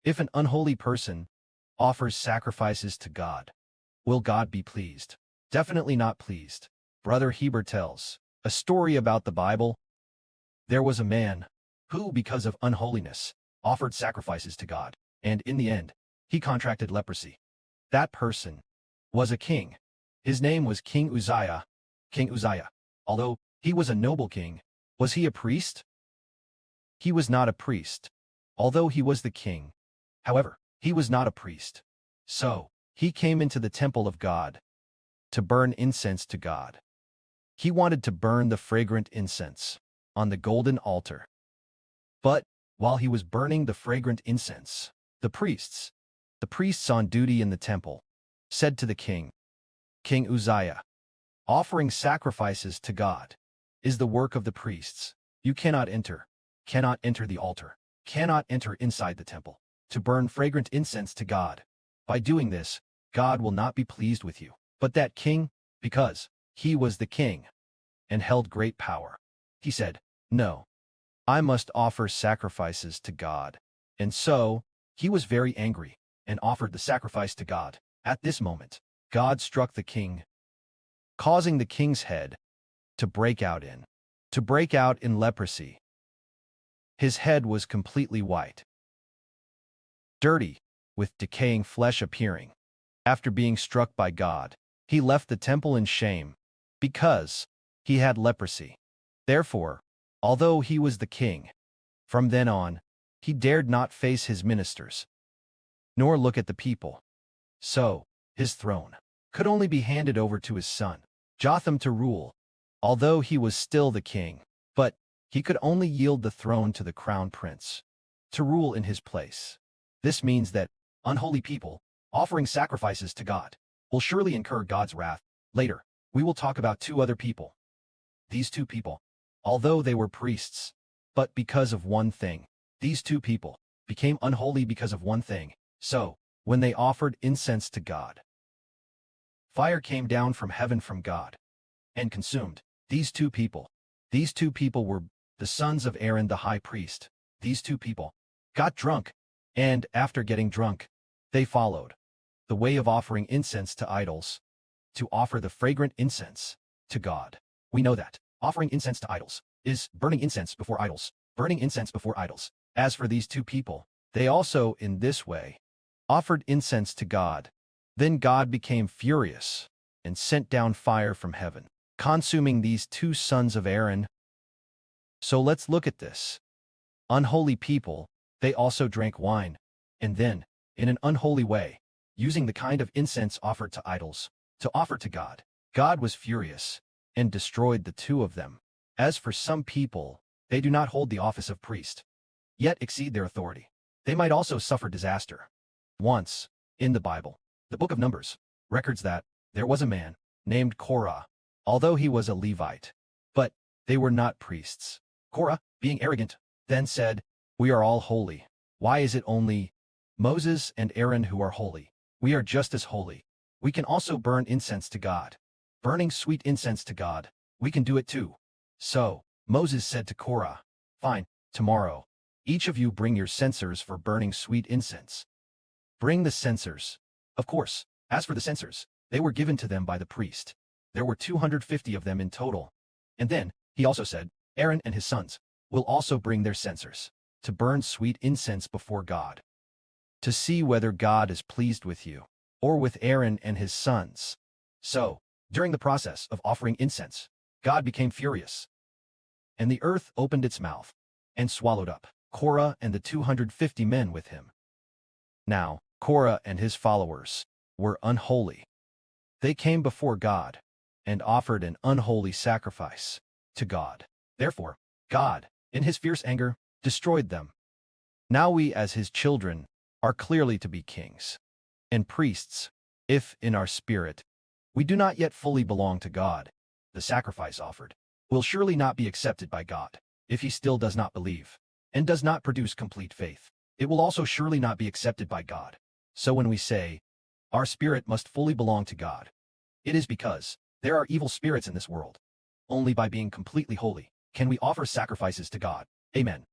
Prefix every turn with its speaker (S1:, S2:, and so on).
S1: If an unholy person offers sacrifices to God, will God be pleased? Definitely not pleased. Brother Heber tells a story about the Bible. There was a man who, because of unholiness, offered sacrifices to God, and in the end, he contracted leprosy. That person was a king. His name was King Uzziah. King Uzziah, although he was a noble king, was he a priest? He was not a priest, although he was the king. However, he was not a priest. So, he came into the temple of God to burn incense to God. He wanted to burn the fragrant incense on the golden altar. But, while he was burning the fragrant incense, the priests on duty in the temple, said to the king, King Uzziah, offering sacrifices to God is the work of the priests. You cannot enter the altar, cannot enter inside the temple to burn fragrant incense to God. By doing this, God will not be pleased with you. But that king, because he was the king and held great power, he said, no, I must offer sacrifices to God. And so, he was very angry and offered the sacrifice to God. At this moment, God struck the king, causing the king's head to break out in leprosy. His head was completely white, dirty, with decaying flesh appearing. After being struck by God, he left the temple in shame, because he had leprosy. Therefore, although he was the king, from then on, he dared not face his ministers, nor look at the people. So, his throne could only be handed over to his son, Jotham, to rule, although he was still the king. But he could only yield the throne to the crown prince to rule in his place. This means that unholy people offering sacrifices to God will surely incur God's wrath. Later, we will talk about two other people. These two people, although they were priests, but because of one thing, these two people became unholy because of one thing. So, when they offered incense to God, fire came down from heaven from God and consumed these two people. These two people were the sons of Aaron the high priest. These two people got drunk, and after getting drunk, they followed the way of offering incense to idols, to offer the fragrant incense to God. We know that offering incense to idols is burning incense before idols, burning incense before idols. As for these two people, they also in this way offered incense to God. Then God became furious and sent down fire from heaven, consuming these two sons of Aaron. So let's look at this. Unholy people, they also drank wine, and then, in an unholy way, using the kind of incense offered to idols, to offer to God, God was furious and destroyed the two of them. As for some people, they do not hold the office of priest, yet exceed their authority. They might also suffer disaster. Once, in the Bible, the book of Numbers records that there was a man named Korah, although he was a Levite, but they were not priests. Korah, being arrogant, then said, "We are all holy. Why is it only Moses and Aaron who are holy? We are just as holy. We can also burn incense to God. Burning sweet incense to God, we can do it too." So, Moses said to Korah, "Fine, tomorrow, each of you bring your censers for burning sweet incense. Bring the censers." Of course, as for the censers, they were given to them by the priest. There were 250 of them in total. And then, he also said, Aaron and his sons will also bring their censers to burn sweet incense before God, to see whether God is pleased with you, or with Aaron and his sons. So, during the process of offering incense, God became furious, and the earth opened its mouth and swallowed up Korah and the 250 men with him. Now, Korah and his followers were unholy. They came before God and offered an unholy sacrifice to God. Therefore, God, in his fierce anger, destroyed them. Now we as his children are clearly to be kings and priests, if in our spirit we do not yet fully belong to God. The sacrifice offered will surely not be accepted by God if he still does not believe and does not produce complete faith. It will also surely not be accepted by God. So when we say, our spirit must fully belong to God, it is because there are evil spirits in this world. Only by being completely holy can we offer sacrifices to God. Amen.